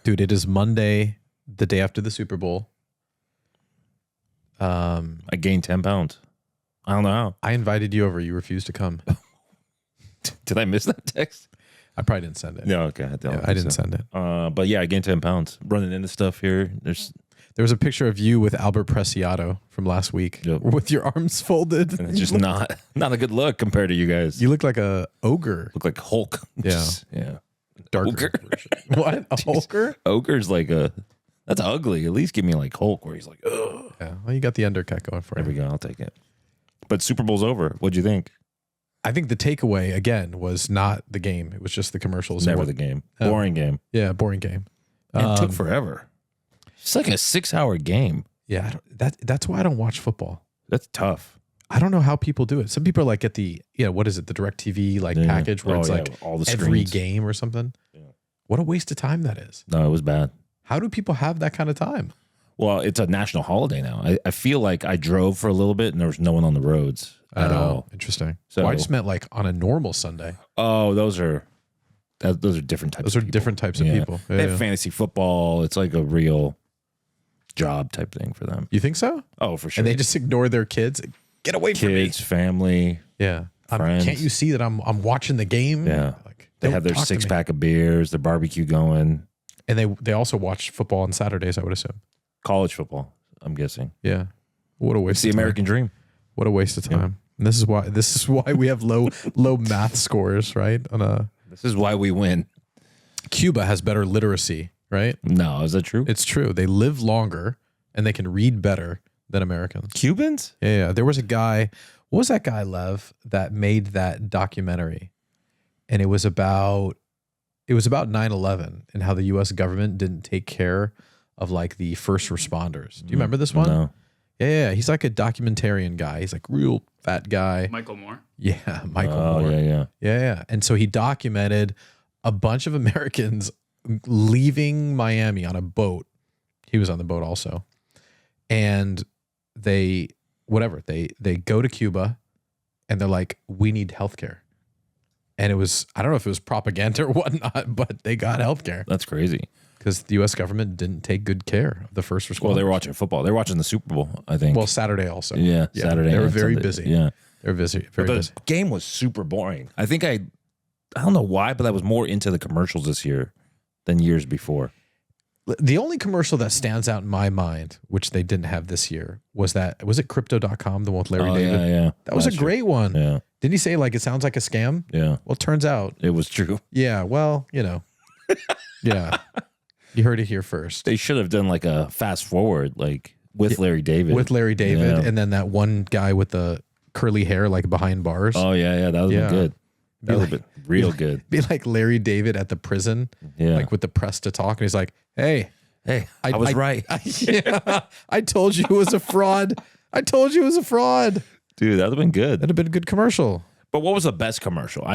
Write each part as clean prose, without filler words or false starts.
Dude, it is Monday, the day after the Super Bowl. I gained 10 pounds. I don't know how. I invited you over. You refused to come. Did I miss that text? I probably didn't send it. No, okay. I didn't send it. But yeah, I gained 10 pounds. Running into stuff here. There was a picture of you with Albert Preciado from last week with your arms folded. And it's just not a good look compared to you guys. You look like a ogre. Look like Hulk. Yeah. Yeah. Darker version. What? A Hulker? Ogre's like that's ugly. At least give me like Hulk where he's like, ugh. Yeah. Well, you got the undercut going for you. There we go. I'll take it. But Super Bowl's over. What'd you think? I think the takeaway, again, was not the game. It was just the commercials. Never the game. Boring game. Yeah, boring game. It took forever. It's like a 6-hour game. Yeah, that's why I don't watch football. That's tough. I don't know how people do it. Some people are like at the, what is it, the DirecTV package where it's like all the every screens. game or something. Yeah. What a waste of time that is. No, it was bad. How do people have that kind of time? Well, it's a national holiday now. I feel like I drove for a little bit and there was no one on the roads at all. Interesting. So I just meant like on a normal Sunday. Oh, those are different types. Those are different types of people. Yeah, they have fantasy football. It's like a real job type thing for them. You think so? Oh, for sure. And they just ignore their kids. Get away from me. Kids, family. Yeah. Friends. Can't you see that I'm watching the game? Yeah. Like, They have their 6-pack of beers, their barbecue going. And they also watch football on Saturdays, I would assume. College football, I'm guessing. Yeah. What a waste It's the of time. American dream. What a waste of time. Yeah. And this is why we have low math scores, right? This is why we win. Cuba has better literacy, right? No, is that true? It's true. They live longer and they can read better than Americans. Cubans? Yeah. There was a guy, what was that guy, Lev, that made that documentary? And it was about 9/11 and how the US government didn't take care of like the first responders. Do you remember this one? No. Yeah. He's like a documentarian guy. He's like real fat guy. Michael Moore. Yeah. Michael Moore. Yeah. Yeah. And so he documented a bunch of Americans leaving Miami on a boat. He was on the boat also. And they go to Cuba and they're like, we need healthcare. And it was, I don't know if it was propaganda or whatnot, but they got healthcare. That's crazy. Because the U.S. government didn't take good care of the first responders. Well, they were watching football. They were watching the Super Bowl, I think. Well, Saturday also. Yeah, Saturday. They were and very Sunday. busy. Yeah. They were busy. Very busy. The game was super boring. I think I don't know why, but I was more into the commercials this year than years before. The only commercial that stands out in my mind, which they didn't have this year, was it Crypto.com, the one with Larry David? Yeah. That was a great one. Yeah. Didn't he say like it sounds like a scam? Yeah. Well, it turns out. It was true. Yeah. Well, yeah. You heard it here first. They should have done like a fast forward, like with Larry David. With Larry David. Yeah. And then that one guy with the curly hair, like behind bars. Oh, yeah. That would have been good. That would have been real good. Be like Larry David at the prison. Yeah. Like with the press to talk. And he's like, hey, I was right. I told you it was a fraud. Dude, that would have been good. That'd have been a good commercial. But what was the best commercial?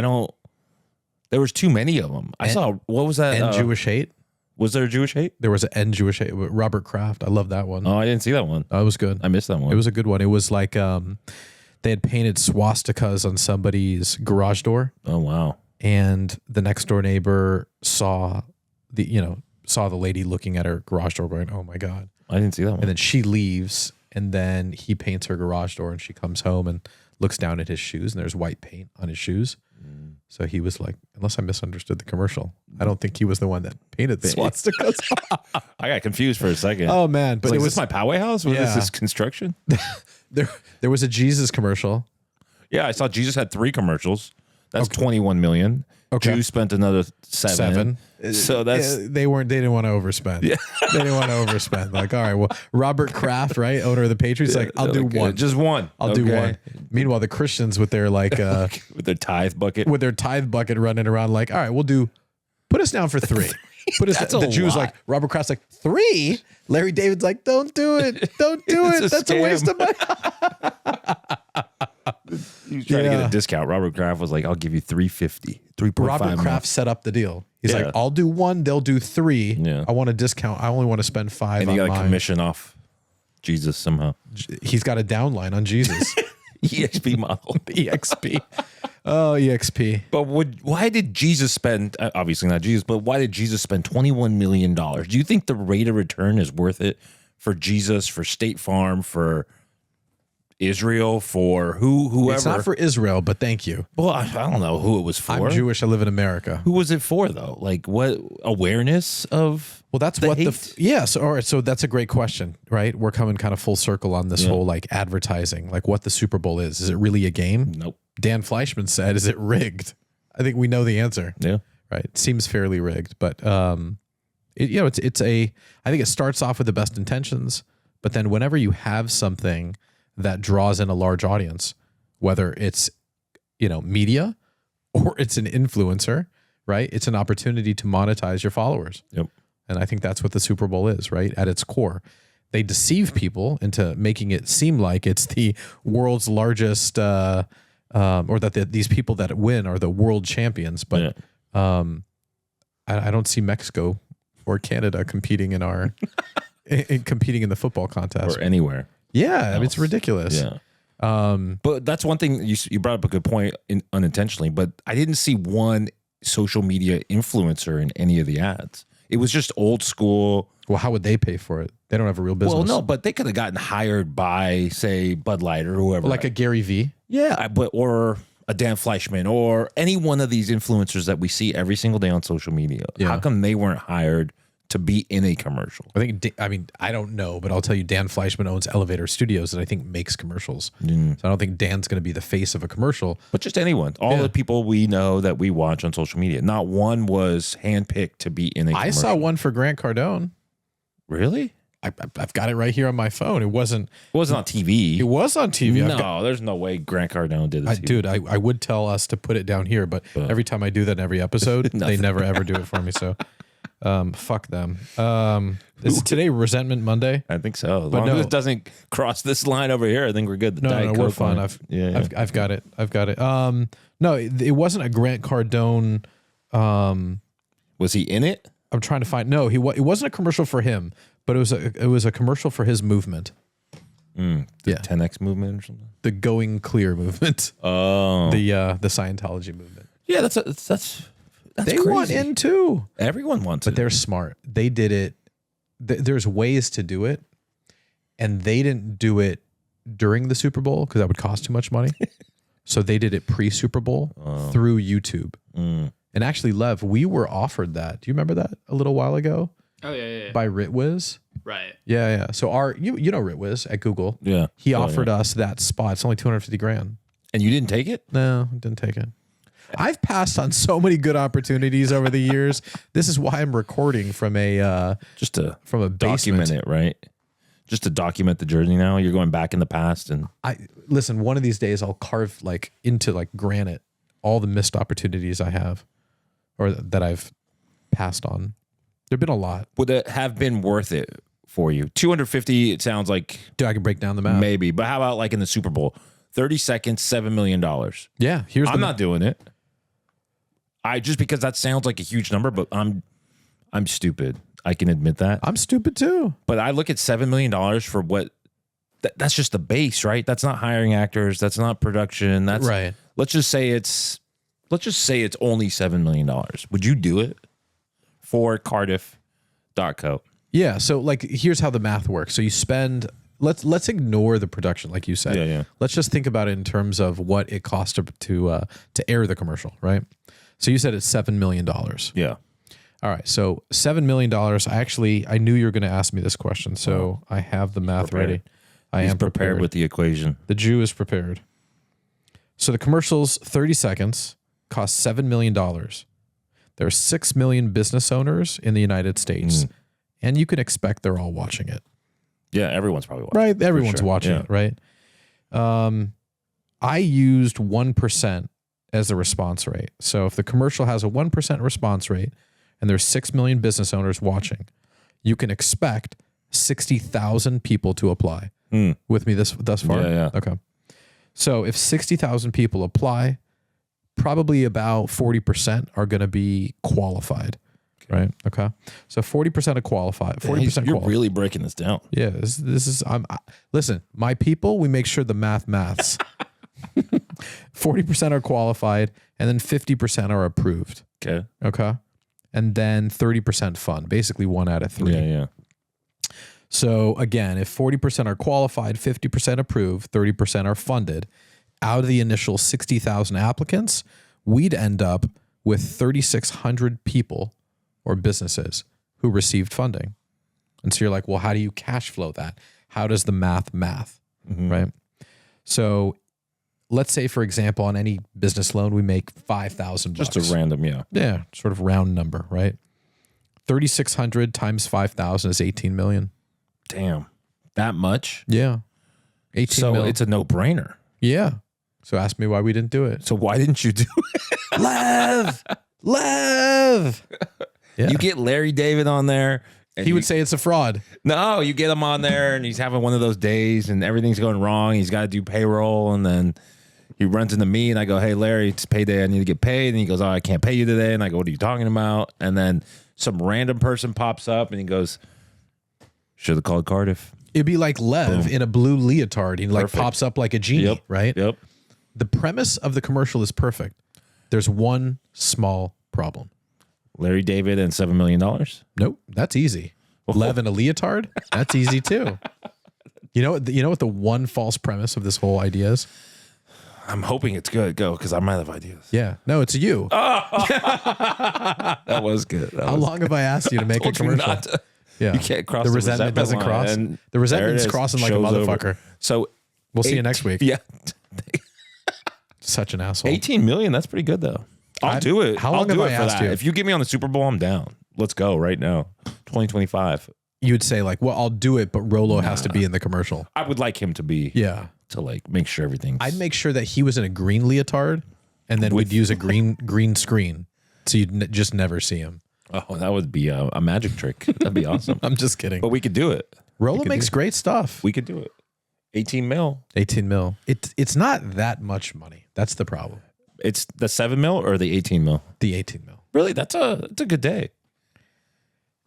There was too many of them. I saw, what was that? End Jewish hate. Was there a Jewish hate? There was an End Jewish hate with Robert Kraft. I love that one. Oh, I didn't see that one. That was good. I missed that one. It was a good one. It was like they had painted swastikas on somebody's garage door. Oh, wow. And the next door neighbor saw the lady looking at her garage door going, oh my God. I didn't see that one. And then she leaves and then he paints her garage door and she comes home and looks down at his shoes and there's white paint on his shoes. So he was like, unless I misunderstood the commercial, I don't think he was the one that painted the swastikas. I got confused for a second. Oh man. But it was my Poway house? Was this construction? There was a Jesus commercial. Yeah, I saw Jesus had 3 commercials. That's 21 million. Okay. Jews spent another 7. So that's they didn't want to overspend. Yeah. They didn't want to overspend. Like, all right, well, Robert Kraft, right, owner of the Patriots, like, I'll do one. Just one. I'll do one. Meanwhile, the Christians with their like with their tithe bucket. Running around like, all right, put us down for 3. Put us the Jews like Robert Kraft's like 3. Larry David's like, don't do it. Don't do it. That's a waste of money. He was trying to get a discount. Robert Kraft was like, I'll give you $3.50. 3.5. Robert Kraft set up the deal. He's like, I'll do 1, they'll do 3. Yeah. I want a discount. I only want to spend 5 and on he got mine. a commission off Jesus somehow. He's got a downline on Jesus. EXP model. EXP. Oh, EXP. But why did Jesus spend, obviously not Jesus, but why did Jesus spend $21 million? Do you think the rate of return is worth it for Jesus, for State Farm, for Israel, for whoever? It's not for Israel, but thank you. Well, I don't know who it was for. I'm Jewish. I live in America. Who was it for, though? Like, what awareness of? Well, that's the what hate? yes. All right. So that's a great question, right? We're coming kind of full circle on this whole like advertising, like what the Super Bowl is. Is it really a game? Nope. Dan Fleischman said, "Is it rigged?" I think we know the answer. Yeah. Right. It seems fairly rigged, but it's I think it starts off with the best intentions, but then whenever you have something that draws in a large audience, whether it's media or it's an influencer, right? It's an opportunity to monetize your followers. Yep. And I think that's what the Super Bowl is, right? At its core. They deceive people into making it seem like it's the world's largest, or that these people that win are the world champions. But I don't see Mexico or Canada competing in our competing in the football contest Or anywhere. Yeah, I mean, it's ridiculous. Yeah. But that's one thing you brought up a good point unintentionally, but I didn't see one social media influencer in any of the ads. It was just old school. Well, how would they pay for it? They don't have a real business. Well, no, but they could have gotten hired by, say, Bud Light or whoever. Like a Gary V. Yeah, or a Dan Fleischman or any one of these influencers that we see every single day on social media. Yeah. How come they weren't hired to be in a commercial? I don't know, but I'll tell you, Dan Fleischman owns Elevator Studios that I think makes commercials. So I don't think Dan's going to be the face of a commercial. But just anyone. All the people we know that we watch on social media. Not one was handpicked to be in a commercial. I saw one for Grant Cardone. Really? I've got it right here on my phone. It wasn't on TV. It was on TV. No, there's no way Grant Cardone did it. Dude, I would tell us to put it down here, but every time I do that in every episode, they never ever do it for me. So fuck them. Is today Resentment Monday? I think so. As But long no. as it doesn't cross this line over here, I think we're good. The Diet No, Coke we're fine. line. I've got it. No, it wasn't a Grant Cardone. Was he in it? I'm trying to find. No, it wasn't a commercial for him, but it was a commercial for his movement. The 10X movement or something. The Going Clear movement. Oh, The Scientology movement. yeah. That's They crazy. want in too, Everyone wants but it. they're smart. They did it. There's ways to do it, and they didn't do it during the Super Bowl because that would cost too much money. So they did it pre-Super Bowl through YouTube. And actually, Lev, we were offered that. Do you remember that a little while ago? Oh yeah. By Ritwiz. Right. Yeah. So you know Ritwiz at Google. Yeah. He offered us that spot. It's only $250,000. And you didn't take it? No, didn't take it. I've passed on so many good opportunities over the years. This is why I'm recording from a from a basement. Document it, right? Just to document the journey. Now you're going back in the past, and Listen. One of these days, I'll carve into granite all the missed opportunities I have, or that I've passed on. There've been a lot. would it have been worth it for you? 250. It sounds like Dude, I can break down the math. maybe, but how about like in the Super Bowl? 30 seconds, $7 million. Yeah. I'm not doing it. Just because that sounds like a huge number, but I'm stupid. I can admit that. I'm stupid too. But I look at $7 million for what that's just the base, right? That's not hiring actors. That's not production. That's Right. Let's just say it's only $7 million. Would you do it for Cardiff.co? Yeah. So here's how the math works. So you spend. Let's ignore the production, like you said. Yeah. Let's just think about it in terms of what it costs to air the commercial, right? So you said it's $7 million. Yeah. All right. So $7 million. I knew you were going to ask me this question, so I have the math prepared. ready. He's am prepared with the equation. The Jew is prepared. So the commercial's 30 seconds cost $7 million. There are 6 million business owners in the United States, and you can expect they're all watching it. Yeah, everyone's probably watching. Right. Everyone's sure. watching it, right? I used 1% as the response rate. So if the commercial has a 1% response rate and there's 6 million business owners watching, you can expect 60,000 people to apply. With me thus far? Yeah. Okay. So if 60,000 people apply, probably about 40% are going to be qualified. Right. Okay. So 40% of qualified. 40%. You're really breaking this down. Yeah. This is. Listen, my people. We make sure the maths. 40% are qualified, and then 50% are approved. Okay. Okay. And then 30% fund, basically 1 out of 3. Yeah. So again, if 40% are qualified, 50% approved, 30% are funded, out of the initial 60,000 applicants, we'd end up with 3,600 people or businesses who received funding. And so you're like, well, how do you cash flow that? How does the math, right? So let's say, for example, on any business loan, we make $5,000. Just a random, Yeah, sort of round number, right? 3,600 times 5,000 is 18 million. Damn. That much? Yeah. 18 So mil. it's a no-brainer. Yeah. So ask me why we didn't do it. So why didn't you do it? Lev. Yeah. You get Larry David on there. And He would say it's a fraud. No, you get him on there and he's having one of those days and everything's going wrong. He's got to do payroll and then he runs into me and I go, hey, Larry, it's payday. I need to get paid. And he goes, oh, I can't pay you today. And I go, what are you talking about? And then some random person pops up and he goes, should have called Cardiff. It'd be like Lev in a blue leotard. He like Perfect. pops up like a genie, right? Yep. The premise of the commercial is perfect. There's one small problem. Larry David and $7 million. Nope, that's easy. Lev in a leotard, that's easy too. You know what the one false premise of this whole idea is? I'm hoping it's good. Go, because I might have ideas. Yeah, no, it's you. That was good. How long have I asked you to make a Told you commercial? not to- Yeah, You can't cross the the resentment doesn't line, cross. and The there resentment's it is. crossing like a Show's over. motherfucker. So We'll see you next week. Yeah. Such an asshole. 18 million. That's pretty good though. I'll do it. How long I'll do have it I for asked that. you? If you get me on the Super Bowl, I'm down. Let's go right now. 2025. You would say like, well, I'll do it, but Rolo has to be in the commercial. I would like him to be. Yeah. To like make sure everything's. I'd make sure that he was in a green leotard, and then we'd use a green screen, so you'd just never see him. Oh, that would be a magic trick. That'd be awesome. I'm just kidding. But we could do it. Rolo makes great stuff. We could do it. 18 mil. 18 mil. It's not that much money. That's the problem. It's the 7 mil or the 18 mil. The 18 mil. Really, that's a good day.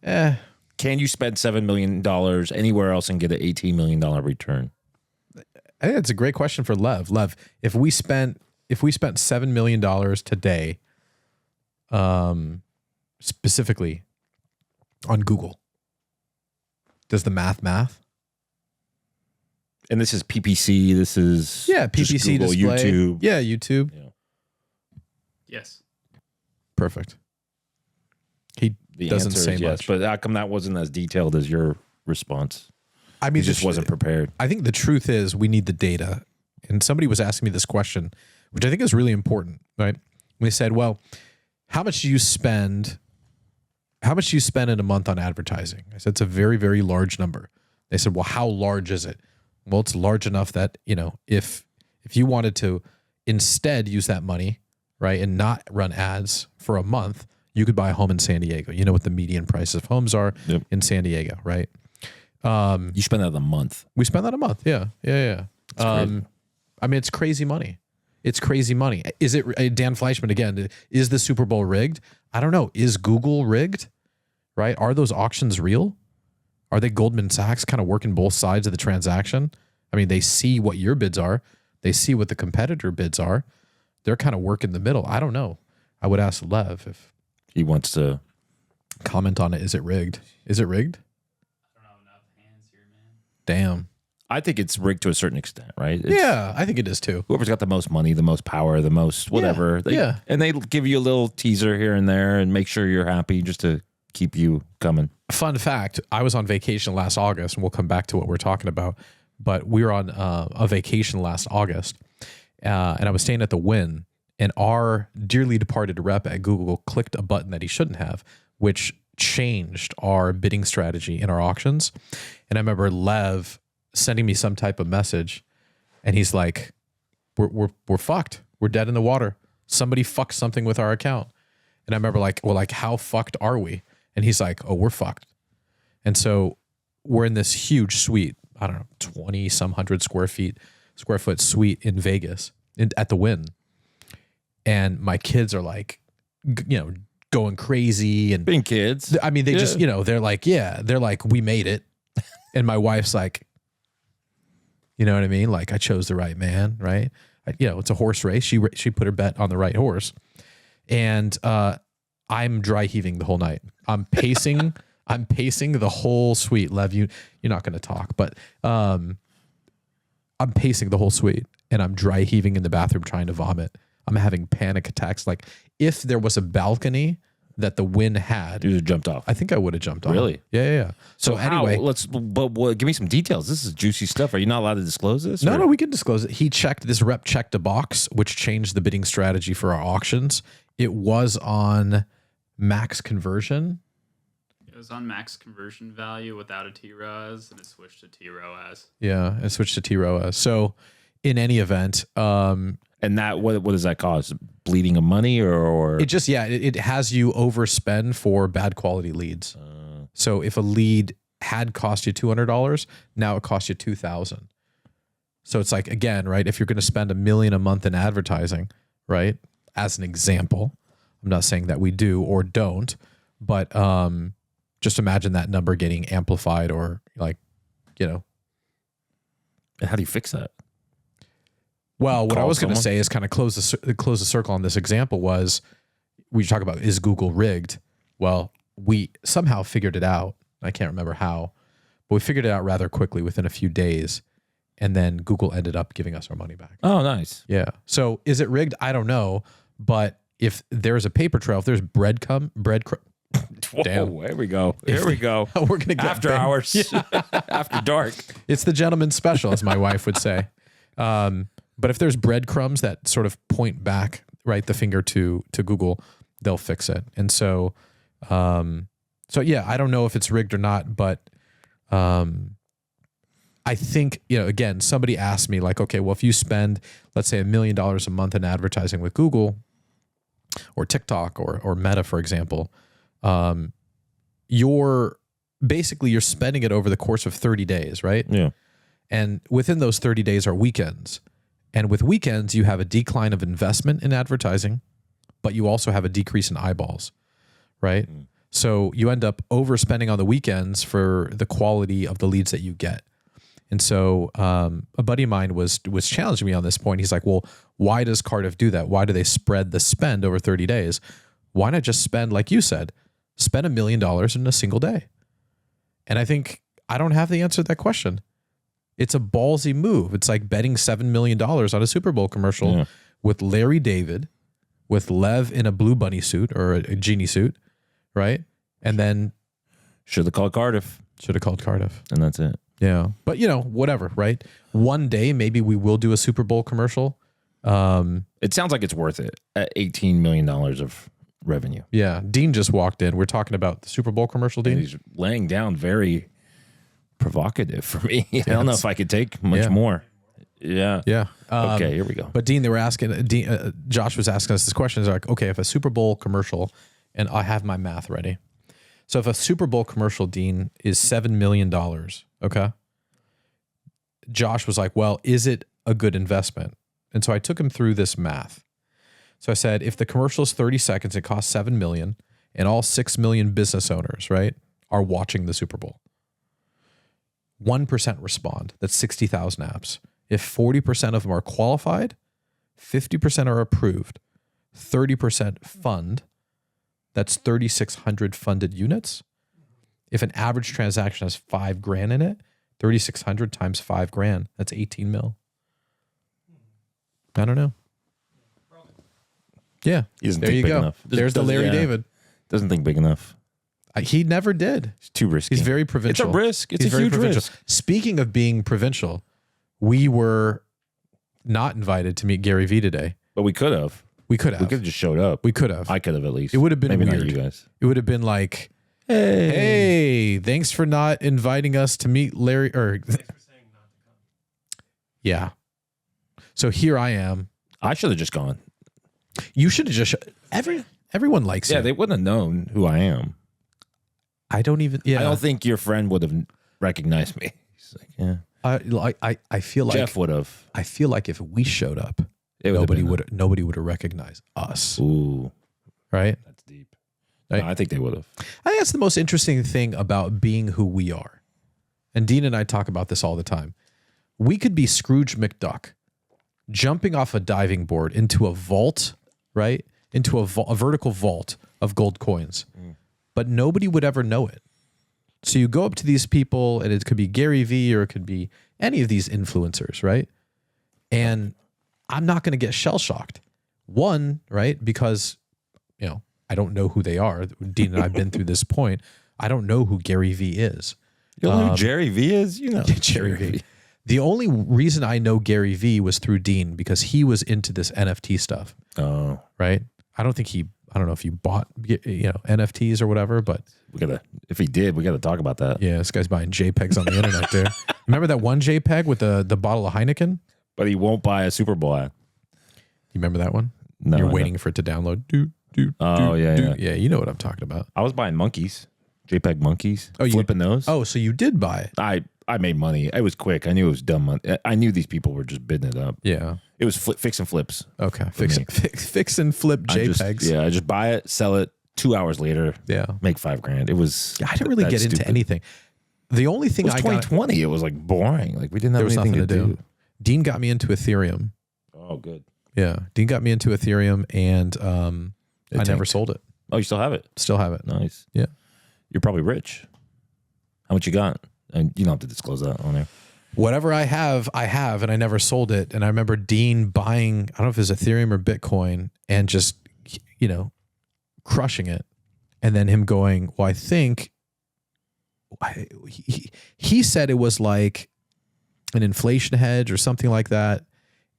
Can you spend $7 million anywhere else and get an $18 million return? I think that's a great question for Lev. Lev, if we spent $7 million today, specifically on Google, does the math? And this is PPC. This is Yeah, just PPC Google, display. YouTube. Yeah, YouTube. Yeah. Yes. Perfect. He The doesn't answer say is much. but how come that wasn't as detailed as your response? I He mean, just wasn't prepared. I think the truth is we need the data. And somebody was asking me this question, which I think is really important, right? We said, well, how much do you spend in a month on advertising? I said, it's a very, very large number. They said, well, how large is it? Well, it's large enough that, if you wanted to instead use that money, right, and not run ads for a month, you could buy a home in San Diego. You know what the median prices of homes are in San Diego, right? You spend that a month. We spend that a month. Yeah. I mean, it's crazy money. It's crazy money. Is it Dan Fleischman again? Is the Super Bowl rigged? I don't know. Is Google rigged? Right? Are those auctions real? Are they Goldman Sachs kind of working both sides of the transaction? I mean, they see what your bids are. They see what the competitor bids are. They're kind of working the middle. I don't know. I would ask Lev if He wants to comment on it. Is it rigged? Is it rigged? I don't know enough hands here, man. Damn. I think it's rigged to a certain extent, right? It's, Yeah, I think it is too. Whoever's got the most money, the most power, the most whatever. Yeah. And they give you a little teaser here and there and make sure you're happy just to keep you coming. Fun fact, I was on vacation last August, and we'll come back to what we're talking about, but we were on a vacation last August, and I was staying at the Wynn, and our dearly departed rep at Google clicked a button that he shouldn't have, which changed our bidding strategy in our auctions. And I remember Lev sending me some type of message, and he's like, we're fucked. We're dead in the water. Somebody fucked something with our account. And I remember how fucked are we? And he's like, oh, we're fucked. And so we're in this huge suite, I don't know, 20 some hundred square foot suite in Vegas at the Wynn. And my kids are like, going crazy. And Being kids. I mean, they just, they're like, we made it. And my wife's like, you know what I mean? Like, I chose the right man, right? it's a horse race. She put her bet on the right horse, and I'm dry heaving the whole night. I'm pacing. I'm pacing the whole suite. Lev, you're not going to talk, but I'm pacing the whole suite, and I'm dry heaving in the bathroom trying to vomit. I'm having panic attacks. Like if there was a balcony that the wind had, You just jumped off. I think I would have jumped off. Really? Yeah. So anyway, give me some details. This is juicy stuff. Are you not allowed to disclose this? no, we can disclose it. This rep checked a box, which changed the bidding strategy for our auctions. It was on max conversion. It was on max conversion value without a T-ROAS, and it switched to T-ROAS. Yeah, it switched to T-ROAS. So in any event, And that what does that cause? Bleeding of money or it just it has you overspend for bad quality leads. So if a lead had cost you $200, now it costs you $2,000. So it's like, again, right? If you're going to spend $1 million a month in advertising, right? As an example, I'm not saying that we do or don't, but just imagine that number getting amplified or And how do you fix that? Well, what I Call was going to someone? say is kind of close the circle on this example was we talk about, is Google rigged? Well, we somehow figured it out. I can't remember how, but we figured it out rather quickly within a few days. And then Google ended up giving us our money back. Oh, nice. Yeah. So is it rigged? I don't know. But if there's a paper trail, if there's breadcrumb, Whoa, Damn. Here we go. Here we go. we're going to get After banged. hours. After dark. It's the gentleman's special, as my wife would say. But if there's breadcrumbs that sort of point back, right, the finger to Google, they'll fix it. And so, yeah, I don't know if it's rigged or not, but I think, again, somebody asked me like, okay, well, if you spend, let's say $1 million a month in advertising with Google or TikTok or Meta, for example, you're spending it over the course of 30 days, right? Yeah. And within those 30 days are weekends. And with weekends, you have a decline of investment in advertising, but you also have a decrease in eyeballs, right? So you end up overspending on the weekends for the quality of the leads that you get. And so a buddy of mine was challenging me on this point. He's like, well, why does Cardiff do that? Why do they spread the spend over 30 days? Why not just spend, like you said, spend $1 million in a single day? And I think I don't have the answer to that question. It's a ballsy move. It's like betting $7 million on a Super Bowl commercial with Larry David, with Lev in a blue bunny suit or a genie suit, right? And then Should have called Cardiff. And that's it. Yeah. But, whatever, right? One day, maybe we will do a Super Bowl commercial. It sounds like it's worth it at $18 million of revenue. Yeah. Dean just walked in. We're talking about the Super Bowl commercial, Dean. And he's laying down very provocative for me. I don't know if I could take much Yeah. more. Yeah. Yeah. Okay, here we go. But Dean, they were asking, Josh was asking us this question. They're like, okay, if a Super Bowl commercial, and I have my math ready. So if a Super Bowl commercial, Dean, is $7 million, okay? Josh was like, well, is it a good investment? And so I took him through this math. So I said, if the commercial is 30 seconds, it costs $7 million, and all 6 million business owners, right, are watching the Super Bowl. 1% respond. That's 60,000 apps. If 40% of them are qualified, 50% are approved, 30% fund, that's 3,600 funded units. If an average transaction has $5,000 in it, 3,600 times $5,000, that's 18 mil. I don't know. Yeah. He doesn't There think you big go. enough. There's the Larry David. Doesn't think big enough. He never did. It's too risky. He's very provincial. It's a risk. It's He's a very huge provincial. risk. Speaking of being provincial, we were not invited to meet Gary Vee today. But we could have. We could We have. could have just showed up. We could have. I could have at least. It would have been Maybe weird. not you guys. It would have been like, hey, thanks for not inviting us to meet Larry. Or yeah. So here I am. I should have just gone. You should have just. Everyone likes Yeah, you. they wouldn't have known who I am. I don't even. Yeah. I don't think your friend would have recognized me. He's like, yeah. I feel like Jeff would have. I feel like if we showed up, It would have nobody would have recognized us. Ooh, Right. that's deep. Right. No, I think they would have. I think that's the most interesting thing about being who we are. And Dean and I talk about this all the time. We could be Scrooge McDuck jumping off a diving board into a vault, right? Into a vertical vault of gold coins. But nobody would ever know it. So you go up to these people, and it could be Gary Vee or it could be any of these influencers, right? And I'm not going to get shell-shocked. One, right? Because, I don't know who they are. Dean and I have been through this point. I don't know who Gary Vee is. You know who Jerry V is? Jerry Vee. The only reason I know Gary Vee was through Dean because he was into this NFT stuff. Oh. Right? I don't know if you bought NFTs or whatever, but if he did, we gotta talk about that. Yeah, this guy's buying JPEGs on the internet, dude. Remember that one JPEG with the bottle of Heineken? But he won't buy a Super Bowl ad. You remember that one? No. You're waiting for it to download. Yeah, you know what I'm talking about. I was buying monkeys, JPEG monkeys. Oh, flipping those. Oh, so you did buy it? I made money. It was quick. I knew it was dumb money. I knew these people were just bidding it up. Yeah. It was fix and flips. Okay. Fix and flip JPEGs. I just buy it, sell it. 2 hours later, make $5,000. It was. I didn't really get into anything. The only thing it was 2020. It was like boring. Like we didn't have anything to do. Dean got me into Ethereum. Oh, good. Yeah, Dean got me into Ethereum, and I never sold it. Oh, you still have it? Still have it. Nice. Yeah. You're probably rich. How much you got? And you don't have to disclose that on there. Whatever I have, and I never sold it. And I remember Dean buying, I don't know if it was Ethereum or Bitcoin, and just, crushing it. And then him going, well, I think he said it was like an inflation hedge or something like that.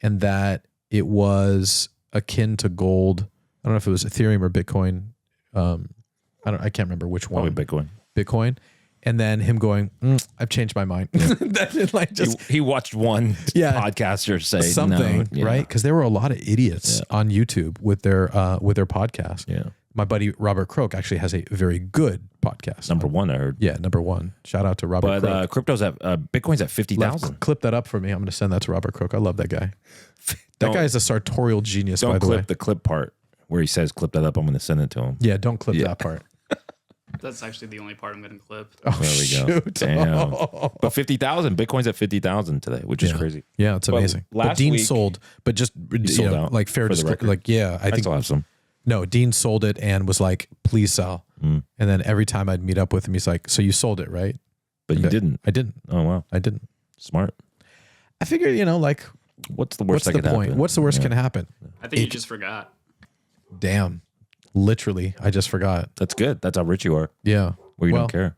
And that it was akin to gold. I don't know if it was Ethereum or Bitcoin. I can't remember which one. Probably Bitcoin. And then him going, I've changed my mind. He watched one podcaster say something, no, right? Because there were a lot of idiots on YouTube with their podcast. Yeah. My buddy Robert Croak actually has a very good podcast. Number one, I heard. Yeah, number one. Shout out to Robert Croak. But crypto's at Bitcoin's at 50,000. Clip that up for me. I'm going to send that to Robert Croak. I love that guy. That guy is a sartorial genius, by the way. Don't clip the clip part where he says clip that up. I'm going to send it to him. Yeah, don't clip that part. That's actually the only part I'm going to clip. Oh, there we go. Shoot. Damn. But 50,000. Bitcoin's at 50,000 today, which is crazy. Yeah, it's amazing. But Dean sold, but just sold out like fair disclosure. Like, I think still have some. No, Dean sold it and was like, please sell. And then every time I'd meet up with him, he's like, so you sold it, right? But you didn't. I didn't. Oh, wow. I didn't. Smart. I figured, what's the worst that could happen? What's the worst can happen? I think you just forgot. Damn. Literally, I just forgot. That's good. That's how rich you are. Yeah. Where you don't care.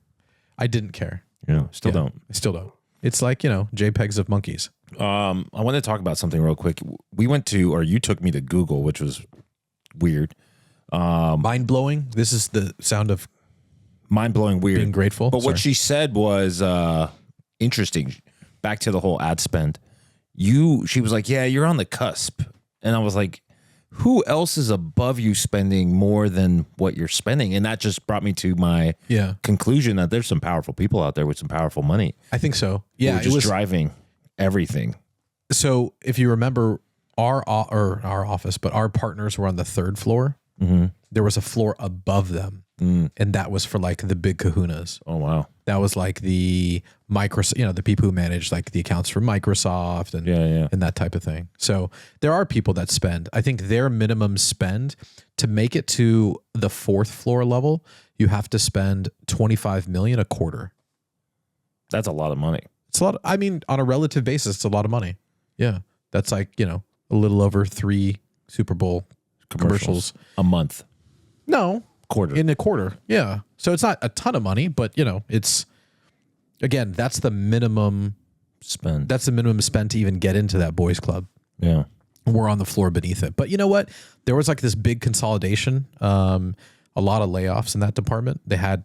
I didn't care. Still don't. I still don't. It's like, JPEGs of monkeys. I want to talk about something real quick. You took me to Google, which was weird. Mind blowing. This is the sound of mind blowing weird. Being grateful. But what she said was interesting. Back to the whole ad spend. She was like, yeah, you're on the cusp. And I was like, who else is above you spending more than what you're spending? And that just brought me to my conclusion that there's some powerful people out there with some powerful money. I think so. Yeah. It was driving everything. So if you remember our office, but our partners were on the third floor. Mm-hmm. There was a floor above them. And that was for like the big kahunas. Oh, wow. That was like the Microsoft, the people who manage like the accounts for Microsoft and that type of thing. So there are people that spend. I think their minimum spend to make it to the fourth floor level, you have to spend $25 million a quarter. That's a lot of money. It's a lot. On a relative basis, it's a lot of money. Yeah. That's like, a little over 3 Super Bowl commercials a month. No. Quarter. In a quarter. Yeah. So it's not a ton of money, but it's, again, that's the minimum spend. That's the minimum spend to even get into that boys club. Yeah. We're on the floor beneath it. But you know what? There was like this big consolidation, a lot of layoffs in that department. They had,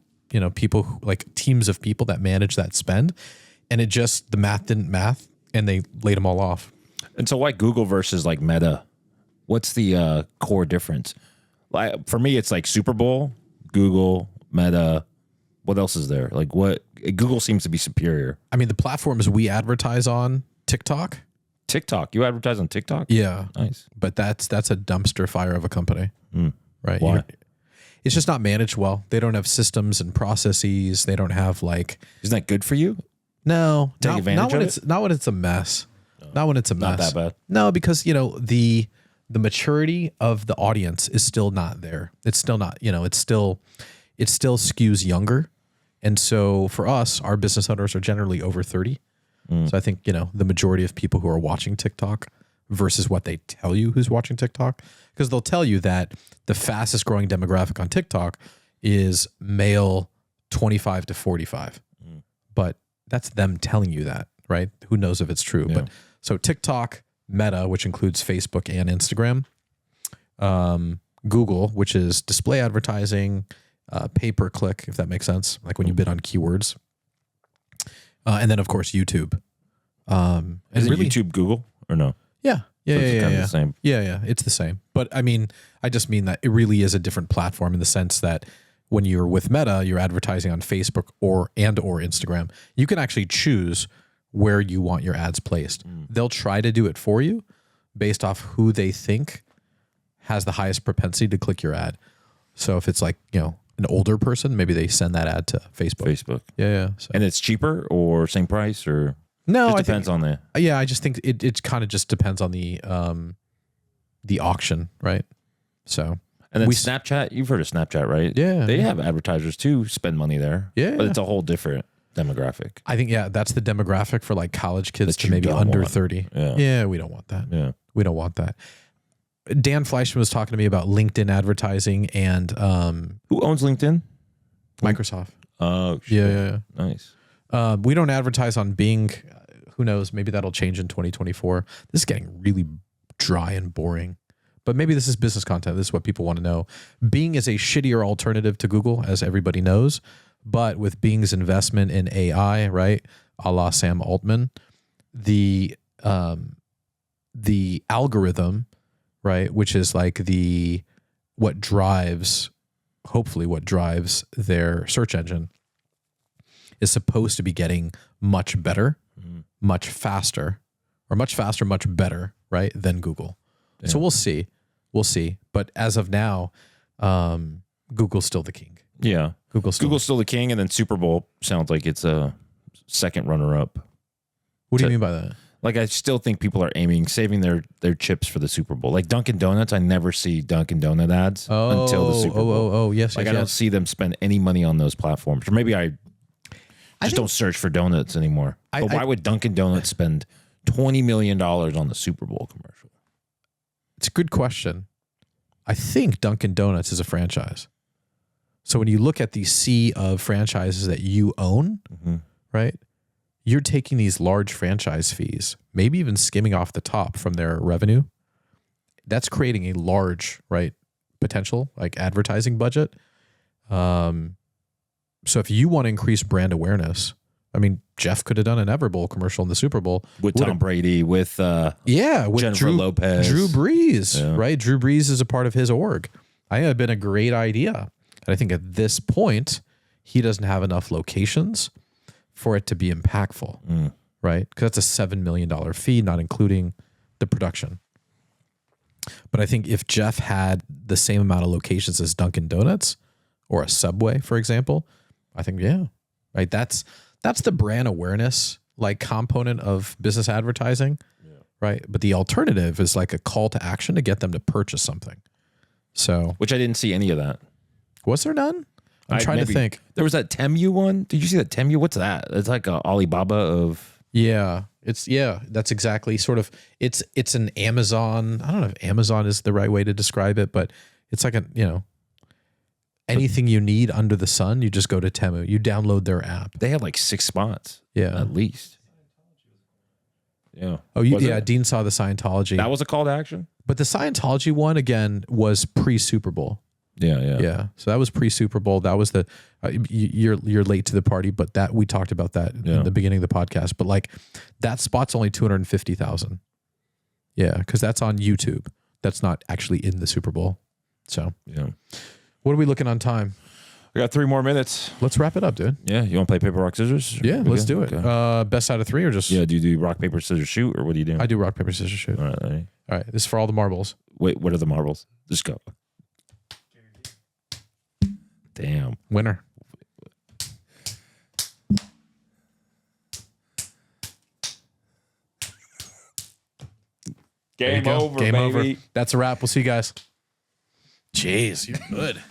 people like teams of people that managed that spend, and the math didn't math, and they laid them all off. And so why Google versus like Meta? What's the core difference? Like for me, it's like Super Bowl, Google, Meta. What else is there? Like what? Google seems to be superior. The platforms we advertise on, TikTok. You advertise on TikTok? Yeah. Nice. But that's a dumpster fire of a company. Right. Why? It's just not managed well. They don't have systems and processes. They don't have like. Isn't that good for you? No. Take advantage of it? Not when it's a mess. Not when it's a Not mess. that bad. No, because the maturity of the audience is still not there. It's still not. It still skews younger, and so for us, our business owners are generally over 30. So I think the majority of people who are watching TikTok versus what they tell you who's watching TikTok, because they'll tell you that the fastest growing demographic on TikTok is male 25 to 45. But that's them telling you that, right? Who knows if it's true? Yeah. But so TikTok, Meta, which includes Facebook and Instagram, Google, which is display advertising, pay per click, if that makes sense, like when you bid on keywords, and then of course YouTube. And Is it really, YouTube Google or no? yeah, So it's kind of the same. yeah, it's the same. But I just mean that it really is a different platform in the sense that when you're with Meta, you're advertising on Facebook or Instagram. You can actually choose where you want your ads placed. They'll try to do it for you based off who they think has the highest propensity to click your ad. So if it's like, an older person, maybe they send that ad to Facebook. Yeah. So. And it's cheaper or same price or No, just depends on the. Yeah, I just think it kind of just depends on the auction, right? So And then Snapchat, you've heard of Snapchat, right? Yeah. They have advertisers too, spend money there. Yeah. But it's a whole different demographic. I think that's the demographic for like college kids That to you maybe don't under want. 30. Yeah. We don't want that. Yeah. We don't want that. Dan Fleischman was talking to me about LinkedIn advertising and Who owns LinkedIn? Microsoft. Oh, shit. Yeah. Nice. We don't advertise on Bing. Who knows? Maybe that'll change in 2024. This is getting really dry and boring. But maybe this is business content. This is what people want to know. Bing is a shittier alternative to Google, as everybody knows. But with Bing's investment in AI, right, a la Sam Altman, the algorithm, right, which is like hopefully what drives their search engine, is supposed to be getting much better, much faster, much better, right, than Google. Yeah. So we'll see. But as of now, Google's still the king. Yeah. Google's still the king, and then Super Bowl sounds like it's a second runner-up. What do you mean by that? Like, I still think people are saving their chips for the Super Bowl. Like Dunkin' Donuts, I never see Dunkin' Donut ads until the Super Bowl. Yes. Like, I don't see them spend any money on those platforms. Or maybe I don't search for donuts anymore. But why would Dunkin' Donuts spend $20 million on the Super Bowl commercial? It's a good question. I think Dunkin' Donuts is a franchise. So when you look at the sea of franchises that you own, right, you're taking these large franchise fees, maybe even skimming off the top from their revenue. That's creating a large, right, potential like advertising budget. So if you want to increase brand awareness, I mean, Jeff could have done an Everbowl commercial in the Super Bowl with Tom Brady, with with Jennifer Lopez, Drew Brees, right? Drew Brees is a part of his org. I think it'd been a great idea. And I think at this point, he doesn't have enough locations for it to be impactful, right? Because that's a $7 million fee, not including the production. But I think if Jeff had the same amount of locations as Dunkin' Donuts or a Subway, for example, I think, right? That's the brand awareness like component of business advertising, right? But the alternative is like a call to action to get them to purchase something. So, which I didn't see any of that. Was there none? I'm trying to think. There was that Temu one. Did you see that Temu? What's that? It's like a Alibaba of. Yeah, that's exactly sort of. It's an Amazon. I don't know if Amazon is the right way to describe it, but it's like anything you need under the sun, you just go to Temu. You download their app. They have like 6 spots. Yeah, at least. Yeah. Oh, Dean saw the Scientology. That was a call to action. But the Scientology one again was pre-Super Bowl. Yeah. So that was pre-Super Bowl. That was the you're late to the party, but that we talked about that in the beginning of the podcast. But like that spot's only 250,000. Yeah, because that's on YouTube. That's not actually in the Super Bowl. So what are we looking on time? I got 3 more minutes. Let's wrap it up, dude. Yeah, you want to play paper rock scissors? Yeah, let's do it. Okay. Best out of 3 or just do you do rock paper scissors shoot or what do you do? I do rock paper scissors shoot. All right. This is for all the marbles. Wait, what are the marbles? Just go. Damn. Winner. Game over, Game baby. over. That's a wrap. We'll see you guys. Jeez, you're good.